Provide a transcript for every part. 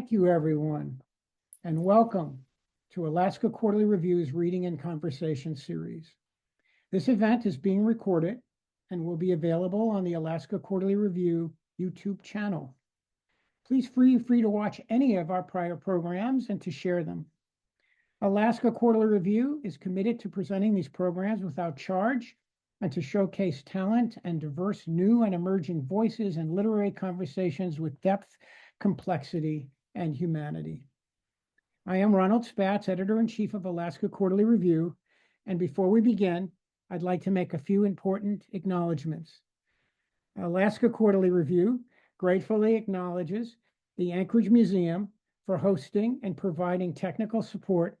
Thank you, everyone, and welcome to Alaska Quarterly Review's Reading and Conversation series. This event is being recorded and will be available on the Alaska Quarterly Review YouTube channel. Please feel free to watch any of our prior programs and to share them. Alaska Quarterly Review is committed to presenting these programs without charge and to showcase talent and diverse new and emerging voices and literary conversations with depth, complexity, and humanity. I am Ronald Spatz, Editor-in-Chief of Alaska Quarterly Review, and before we begin, I'd like to make a few important acknowledgments. Alaska Quarterly Review gratefully acknowledges the Anchorage Museum for hosting and providing technical support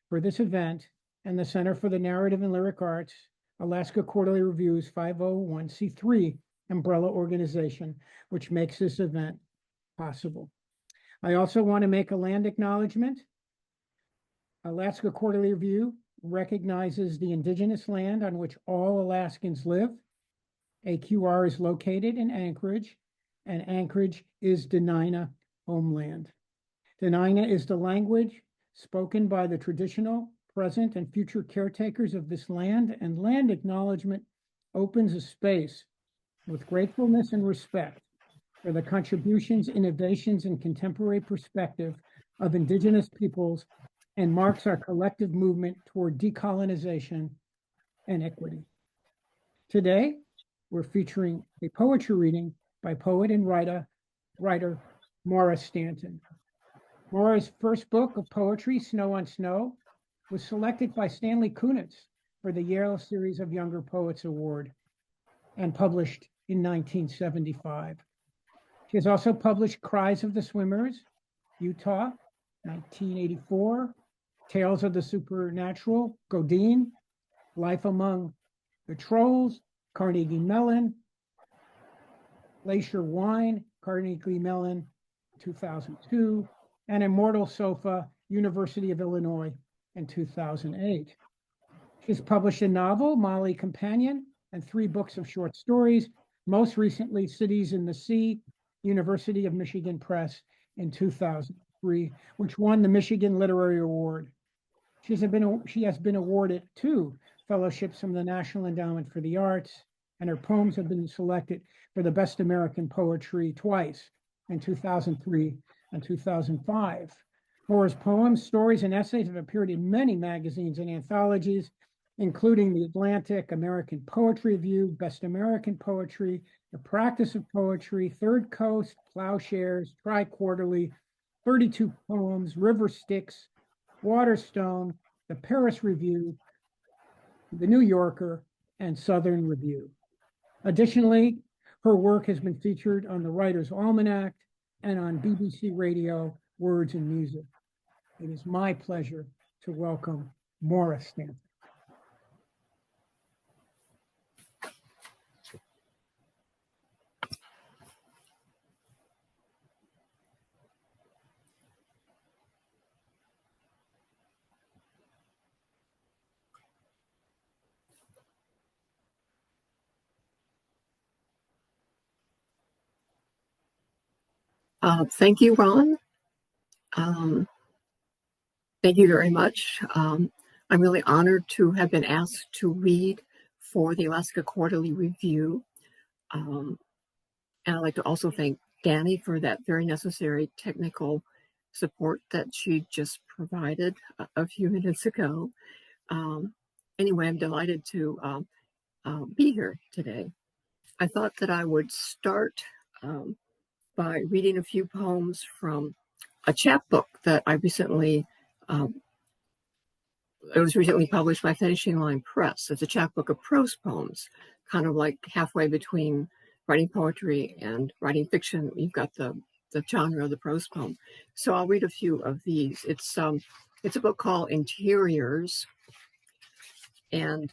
for this event and the Center for the Narrative and Lyric Arts, Alaska Quarterly Review's 501c3 umbrella organization, which makes this event possible. I also want to make a land acknowledgement. Alaska Quarterly Review recognizes the indigenous land on which all Alaskans live. AQR is located in Anchorage, and Anchorage is Dena'ina homeland. Dena'ina is the language spoken by the traditional, present, and future caretakers of this land, and land acknowledgement opens a space with gratefulness and respect for the contributions, innovations, and contemporary perspective of Indigenous peoples and marks our collective movement toward decolonization and equity. Today, we're featuring a poetry reading by poet and writer Maura Stanton. Maura's first book of poetry, Snow on Snow, was selected by Stanley Kunitz for the Yale Series of Younger Poets Award and published in 1975. She has also published Cries of the Swimmers, Utah, 1984, Tales of the Supernatural, Godine, Life Among the Trolls, Carnegie Mellon, Glacier Wine, Carnegie Mellon, 2002, and Immortal Sofa, University of Illinois, in 2008. She's published a novel, Molly Companion, and 3 books of short stories, most recently Cities in the Sea, University of Michigan Press in 2003, which won the Michigan Literary Award. She has been awarded 2 fellowships from the National Endowment for the Arts, and her poems have been selected for the Best American Poetry twice, in 2003 and 2005. Maura's poems, stories, and essays have appeared in many magazines and anthologies, including The Atlantic, American Poetry Review, Best American Poetry, The Practice of Poetry, Third Coast, Ploughshares, TriQuarterly, 32 Poems, River Styx, Waterstone, The Paris Review, The New Yorker, and Southern Review. Additionally, her work has been featured on the Writer's Almanac and on BBC Radio Words and Music. It is my pleasure to welcome Maura Stanton. Thank you, Ron. Thank you very much. I'm really honored to have been asked to read for the Alaska Quarterly Review. And I'd like to also thank Danny for that very necessary technical support that she just provided a few minutes ago. Anyway, I'm delighted to be here today. I thought that I would start by reading a few poems from a chapbook that I recently, it was recently published by Finishing Line Press. It's a chapbook of prose poems, kind of like halfway between writing poetry and writing fiction. You've got the genre of the prose poem. So I'll read a few of these. It's a book called Interiors, and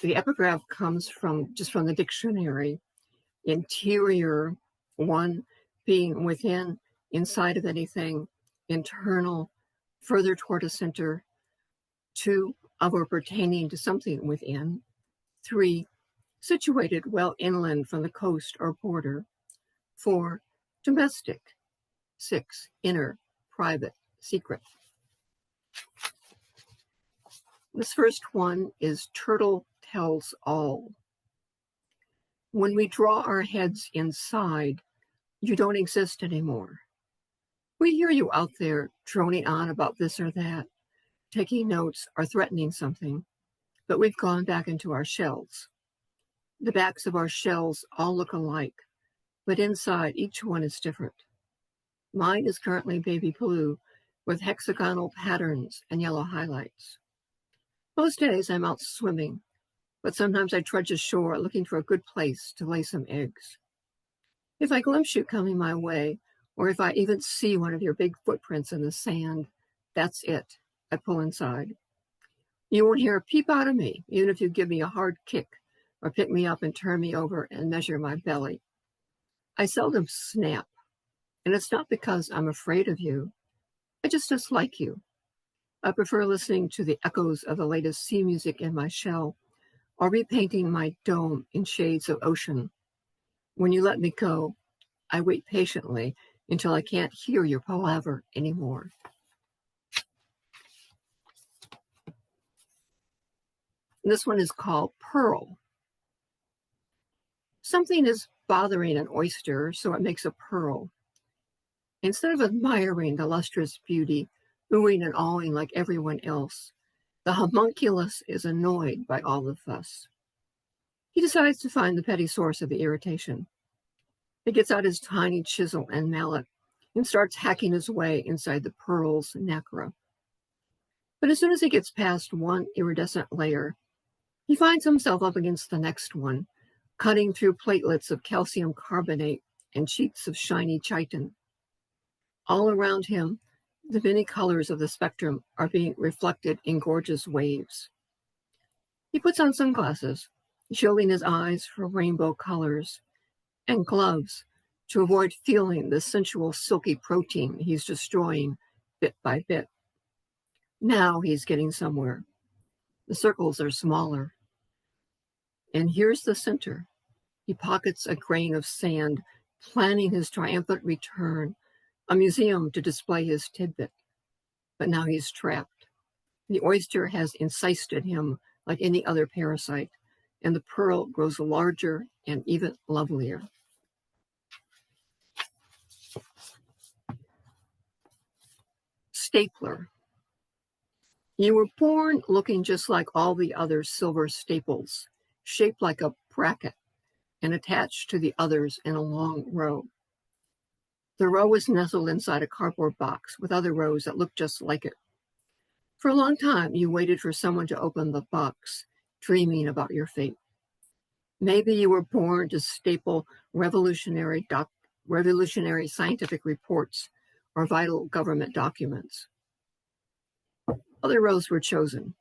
the epigraph comes from the dictionary. Interior, 1, being within, inside of anything, internal, further toward a center. 2, of or pertaining to something within. 3, situated well inland from the coast or border. 4, Domestic. 6. Inner, private, secret. This first one is Turtle Tells All. When we draw our heads inside, you don't exist anymore. We hear you out there droning on about this or that, taking notes or threatening something, but we've gone back into our shells. The backs of our shells all look alike, but inside each one is different. Mine is currently baby blue with hexagonal patterns and yellow highlights. Most days I'm out swimming, but sometimes I trudge ashore looking for a good place to lay some eggs. If I glimpse you coming my way, or if I even see one of your big footprints in the sand, that's it. I pull inside. You won't hear a peep out of me, even if you give me a hard kick or pick me up and turn me over and measure my belly. I seldom snap, and it's not because I'm afraid of you. I just dislike you. I prefer listening to the echoes of the latest sea music in my shell or repainting my dome in shades of ocean. When you let me go, I wait patiently until I can't hear your palaver anymore. This one is called Pearl. Something is bothering an oyster, so it makes a pearl. Instead of admiring the lustrous beauty, oohing and awing like everyone else, the homunculus is annoyed by all the fuss. He decides to find the petty source of the irritation. He gets out his tiny chisel and mallet and starts hacking his way inside the pearl's nacre. But as soon as he gets past one iridescent layer, he finds himself up against the next one, cutting through platelets of calcium carbonate and sheets of shiny chitin. All around him, the many colors of the spectrum are being reflected in gorgeous waves. He puts on sunglasses, shielding his eyes from rainbow colors, and gloves to avoid feeling the sensual silky protein he's destroying bit by bit. Now he's getting somewhere. The circles are smaller. And here's the center. He pockets a grain of sand, planning his triumphant return, a museum to display his tidbit. But now he's trapped. The oyster has encysted him like any other parasite, and the pearl grows larger and even lovelier. Stapler. You were born looking just like all the other silver staples, shaped like a bracket and attached to the others in a long row. The row is nestled inside a cardboard box with other rows that look just like it. For a long time, you waited for someone to open the box, dreaming about your fate. Maybe you were born to staple revolutionary scientific reports or vital government documents. Other rows were chosen.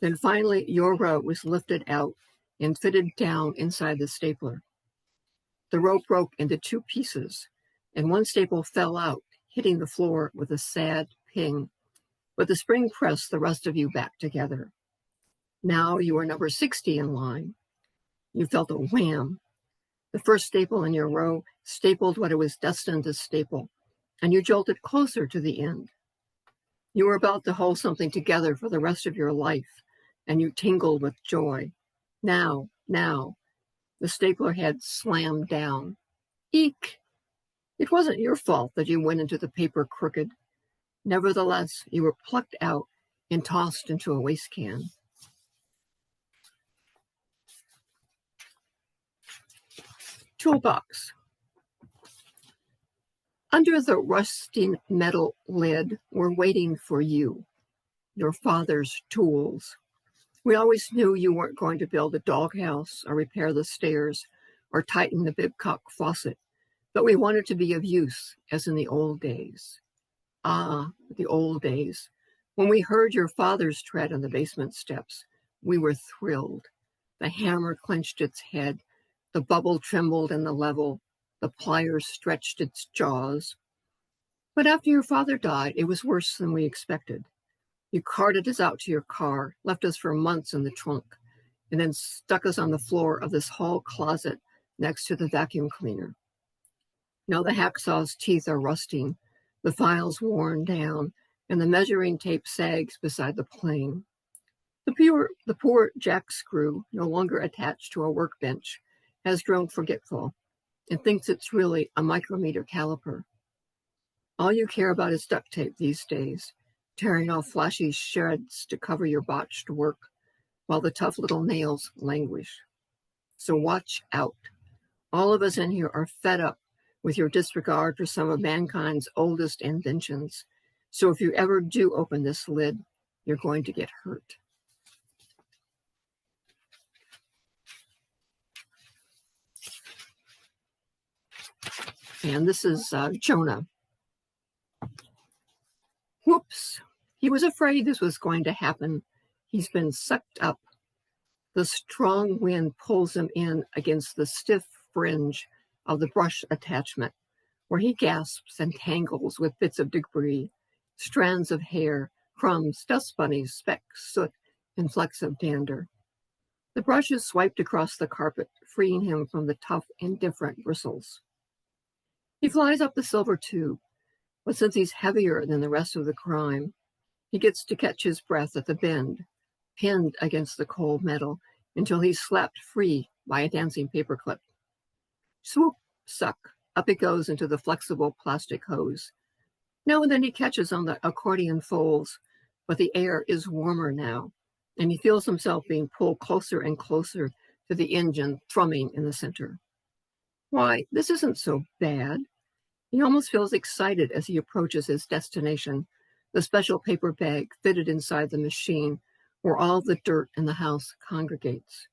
Then finally, your row was lifted out and fitted down inside the stapler. The rope broke into two pieces, and one staple fell out, hitting the floor with a sad ping, but the spring pressed the rest of you back together. Now you are number 60 in line. You felt a wham. The first staple in your row stapled what it was destined to staple, and you jolted closer to the end. You were about to hold something together for the rest of your life, and you tingled with joy. Now, the stapler had slammed down. Eek! It wasn't your fault that you went into the paper crooked. Nevertheless, you were plucked out and tossed into a waste can. Toolbox. Under the rusting metal lid were waiting for you, your father's tools. We always knew you weren't going to build a doghouse or repair the stairs or tighten the bibcock faucet, but we wanted to be of use, as in the old days. Ah, the old days. When we heard your father's tread on the basement steps, we were thrilled. The hammer clenched its head, the bubble trembled in the level, the pliers stretched its jaws. But after your father died, it was worse than we expected. You carted us out to your car, left us for months in the trunk, and then stuck us on the floor of this hall closet next to the vacuum cleaner. Now the hacksaw's teeth are rusting, the file's worn down, and the measuring tape sags beside the plane. The poor jack screw, no longer attached to a workbench, has grown forgetful and thinks it's really a micrometer caliper. All you care about is duct tape these days, tearing off flashy shreds to cover your botched work, while the tough little nails languish. So watch out. All of us in here are fed up with your disregard for some of mankind's oldest inventions. So if you ever do open this lid, you're going to get hurt. And this is Jonah. Whoops. He was afraid this was going to happen. He's been sucked up. The strong wind pulls him in against the stiff fringe of the brush attachment, where he gasps and tangles with bits of debris, strands of hair, crumbs, dust bunnies, specks, soot, and flecks of dander. The brush is swiped across the carpet, freeing him from the tough, indifferent bristles. He flies up the silver tube, but since he's heavier than the rest of the crime, he gets to catch his breath at the bend, pinned against the cold metal until he's slapped free by a dancing paperclip. Swoop, suck, up it goes into the flexible plastic hose. Now and then he catches on the accordion folds, but the air is warmer now, and he feels himself being pulled closer and closer to the engine thrumming in the center. Why, this isn't so bad. He almost feels excited as he approaches his destination, the special paper bag fitted inside the machine where all the dirt in the house congregates.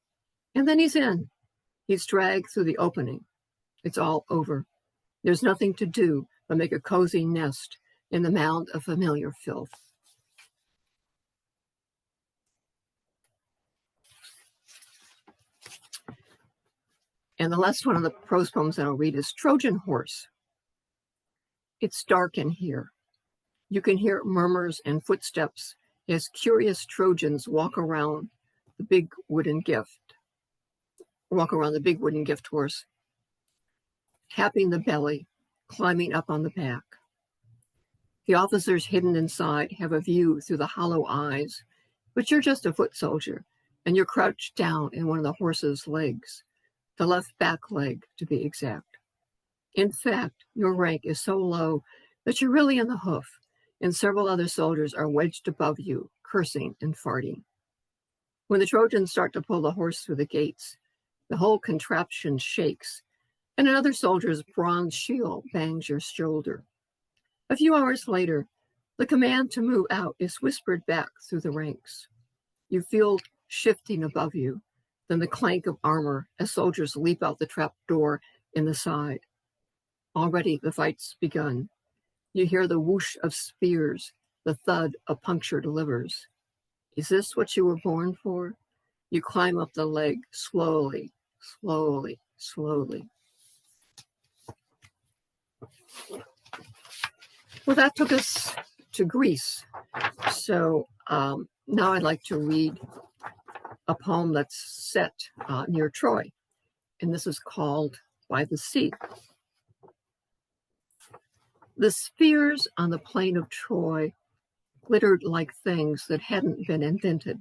And then he's in. He's dragged through the opening. It's all over. There's nothing to do but make a cozy nest in the mound of familiar filth. And the last one of the prose poems that I'll read is Trojan Horse. It's dark in here. You can hear murmurs and footsteps as curious Trojans walk around the big wooden gift horse, tapping the belly, climbing up on the back. The officers hidden inside have a view through the hollow eyes, but you're just a foot soldier, and you're crouched down in one of the horse's legs, the left back leg to be exact. In fact, your rank is so low that you're really in the hoof, and several other soldiers are wedged above you, cursing and farting. When the Trojans start to pull the horse through the gates, the whole contraption shakes, and another soldier's bronze shield bangs your shoulder. A few hours later, the command to move out is whispered back through the ranks. You feel shifting above you, then the clank of armor as soldiers leap out the trap door in the side. Already the fight's begun. You hear the whoosh of spears, the thud of punctured livers. Is this what you were born for? You climb up the leg slowly, slowly, slowly. Well, that took us to Greece. So now I'd like to read a poem that's set near Troy. And this is called By the Sea. The spheres on the plain of Troy glittered like things that hadn't been invented.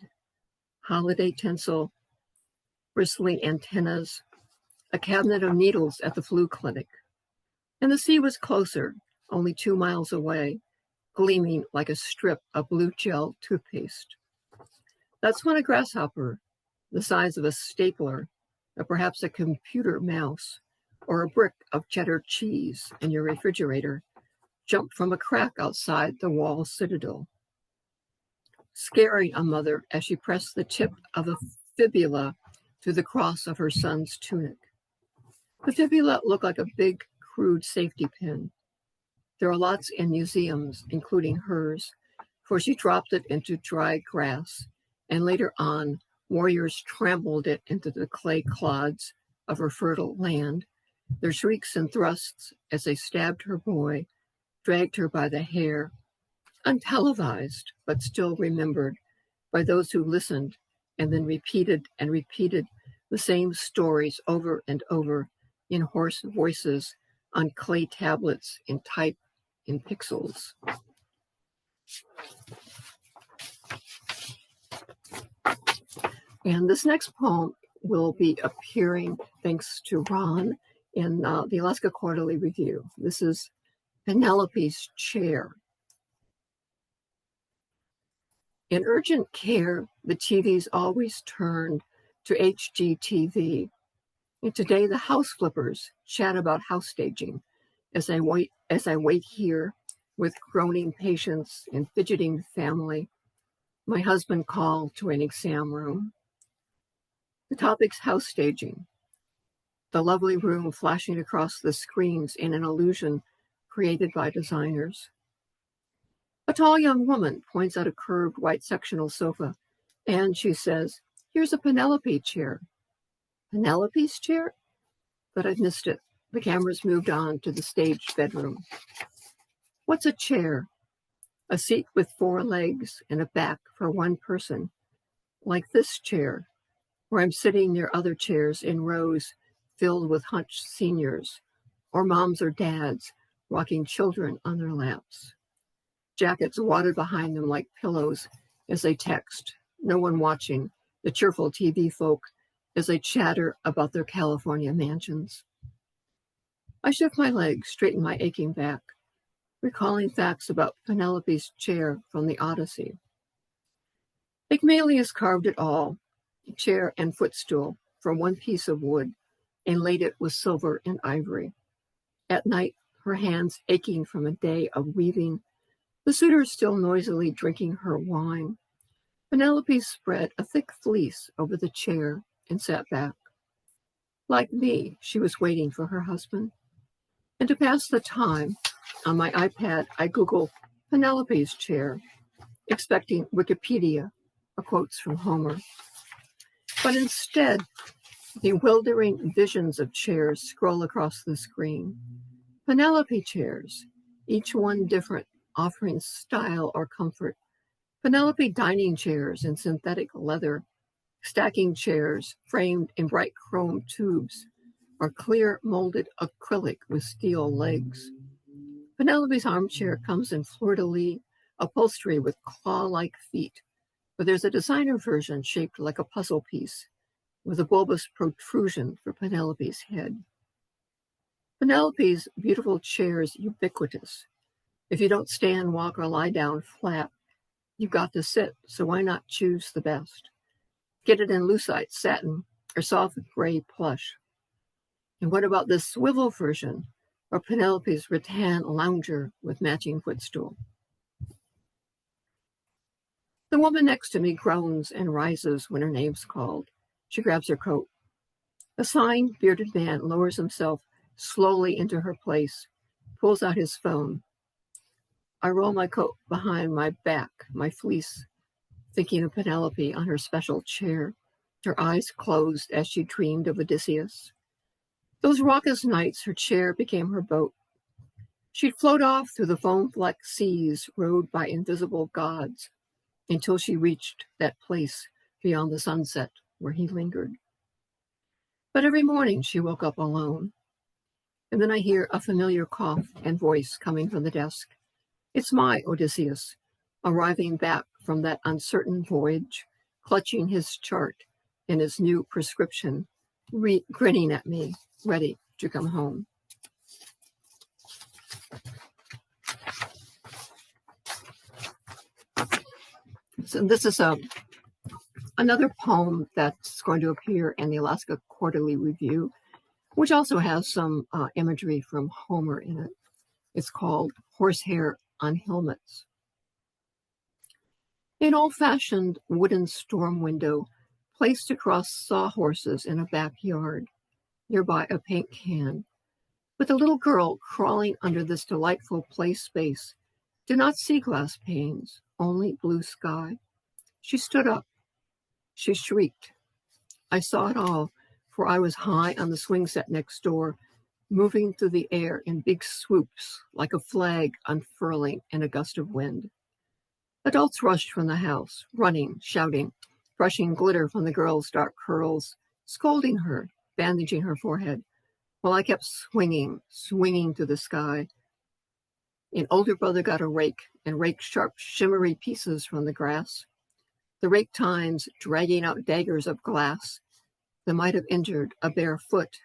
Holiday tinsel, bristling antennas, a cabinet of needles at the flu clinic. And the sea was closer, only 2 miles away, gleaming like a strip of blue gel toothpaste. That's when a grasshopper, the size of a stapler, or perhaps a computer mouse, or a brick of cheddar cheese in your refrigerator, jumped from a crack outside the wall citadel, scaring a mother as she pressed the tip of a fibula through the cross of her son's tunic. The fibula looked like a big, crude safety pin. There are lots in museums, including hers, for she dropped it into dry grass, and later on, warriors trampled it into the clay clods of her fertile land, their shrieks and thrusts as they stabbed her boy, dragged her by the hair, untelevised, but still remembered by those who listened and then repeated and repeated the same stories over and over in hoarse voices on clay tablets and type in pixels. And this next poem will be appearing, thanks to Ron, in the Alaska Quarterly Review. This is Penelope's Chair. In urgent care, the TV's always turned to HGTV. And today the house flippers chat about house staging as I wait here with groaning patients and fidgeting family. My husband called to an exam room. The topic's house staging. The lovely room flashing across the screens in an illusion created by designers. A tall young woman points out a curved white sectional sofa, and she says, "Here's a Penelope chair." Penelope's chair? But I've missed it. The camera's moved on to the staged bedroom. What's a chair? A seat with 4 legs and a back for one person, like this chair, where I'm sitting near other chairs in rows filled with hunched seniors, or moms or dads rocking children on their laps. Jackets wadded behind them like pillows as they text, no one watching, the cheerful TV folk as they chatter about their California mansions. I shift my legs, straighten my aching back, recalling facts about Penelope's chair from the Odyssey. Pygmalius carved it all, chair and footstool, from one piece of wood, and laid it with silver and ivory. At night, her hands aching from a day of weaving, the suitor still noisily drinking her wine, Penelope spread a thick fleece over the chair and sat back. Like me, she was waiting for her husband. And to pass the time, on my iPad, I Google Penelope's chair, expecting Wikipedia or quotes from Homer. But instead, bewildering visions of chairs scroll across the screen. Penelope chairs, each one different, offering style or comfort. Penelope dining chairs in synthetic leather, stacking chairs framed in bright chrome tubes, or clear molded acrylic with steel legs. Penelope's armchair comes in fleur-de-lis upholstery with claw-like feet, but there's a designer version shaped like a puzzle piece, with a bulbous protrusion for Penelope's head. Penelope's beautiful chair is ubiquitous. If you don't stand, walk, or lie down flat, you've got to sit, so why not choose the best? Get it in lucite, satin, or soft gray plush. And what about this swivel version, or Penelope's rattan lounger with matching footstool? The woman next to me groans and rises when her name's called. She grabs her coat. A signed, bearded man lowers himself slowly into her place, pulls out his phone. I roll my coat behind my back, my fleece, thinking of Penelope on her special chair, her eyes closed as she dreamed of Odysseus. Those raucous nights, her chair became her boat. She'd float off through the foam-flecked seas rowed by invisible gods until she reached that place beyond the sunset where he lingered. But every morning she woke up alone. And then I hear a familiar cough and voice coming from the desk. It's my Odysseus, arriving back from that uncertain voyage, clutching his chart and his new prescription, grinning at me, ready to come home. So this is another poem that's going to appear in the Alaska Quarterly Review, which also has some imagery from Homer in it. It's called Horsehair on Helmets. An old-fashioned wooden storm window placed across sawhorses in a backyard, nearby a paint can. But the little girl crawling under this delightful play space did not see glass panes, only blue sky. She stood up. She shrieked. I saw it all, for I was high on the swing set next door, moving through the air in big swoops like a flag unfurling in a gust of wind. Adults rushed from the house, running, shouting, brushing glitter from the girl's dark curls, scolding her, bandaging her forehead, Well, I kept swinging to the sky. An older brother got a rake and raked sharp, shimmery pieces from the grass. The rake tines dragging out daggers of glass that might have injured a bare foot,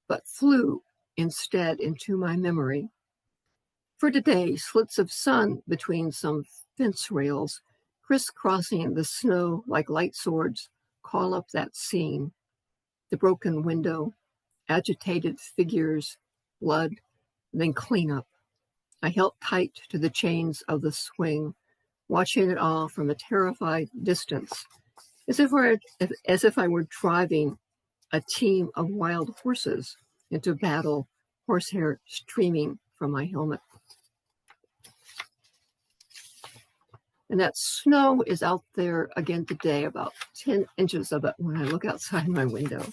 but flew instead into my memory. For today, slits of sun between some fence rails, crisscrossing the snow like light swords, call up that scene. The broken window, agitated figures, blood, then cleanup. I held tight to the chains of the swing, watching it all from a terrified distance, as if I were driving a team of wild horses into battle, horsehair streaming from my helmet. And that snow is out there again today, about 10 inches of it when I look outside my window.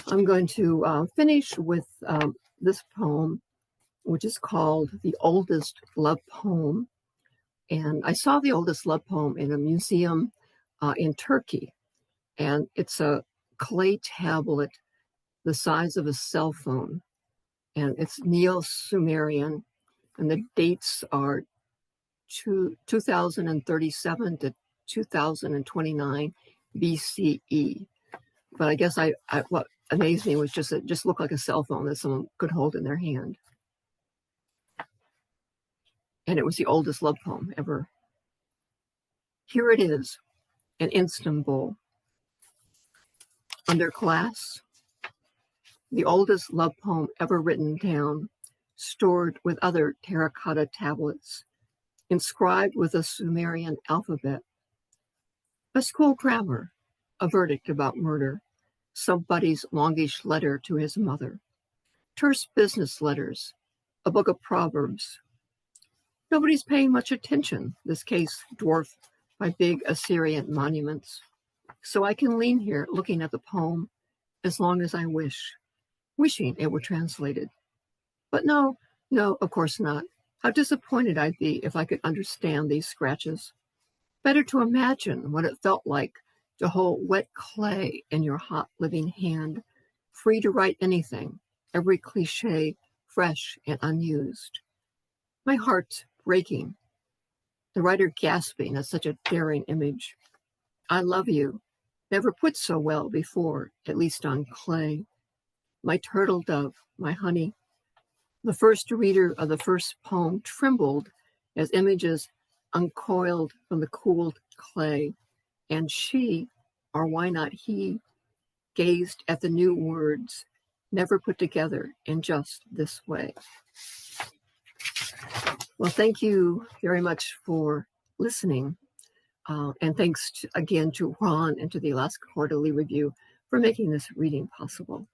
I'm going to finish with this poem, which is called The Oldest Love Poem. And I saw The Oldest Love Poem in a museum in Turkey. And it's a clay tablet the size of a cell phone. And it's Neo-Sumerian. And the dates are 2037 to 2029 BCE. But I guess what amazed me was just it just looked like a cell phone that someone could hold in their hand. And it was the oldest love poem ever. Here it is, in Istanbul. Under glass, the oldest love poem ever written down, stored with other terracotta tablets, inscribed with a Sumerian alphabet. A school grammar, a verdict about murder, somebody's longish letter to his mother, terse business letters, a book of proverbs. Nobody's paying much attention, this case dwarfed by big Assyrian monuments. So I can lean here looking at the poem as long as I wish, wishing it were translated. But no, of course not. How disappointed I'd be if I could understand these scratches. Better to imagine what it felt like to hold wet clay in your hot living hand, free to write anything, every cliche fresh and unused. My heart's breaking, the writer gasping at such a daring image. I love you, never put so well before, at least on clay. My turtle dove, my honey. The first reader of the first poem trembled as images uncoiled from the cooled clay, and she, or why not he, gazed at the new words, never put together in just this way. Well, thank you very much for listening. And thanks again to Ron and to the Alaska Quarterly Review for making this reading possible.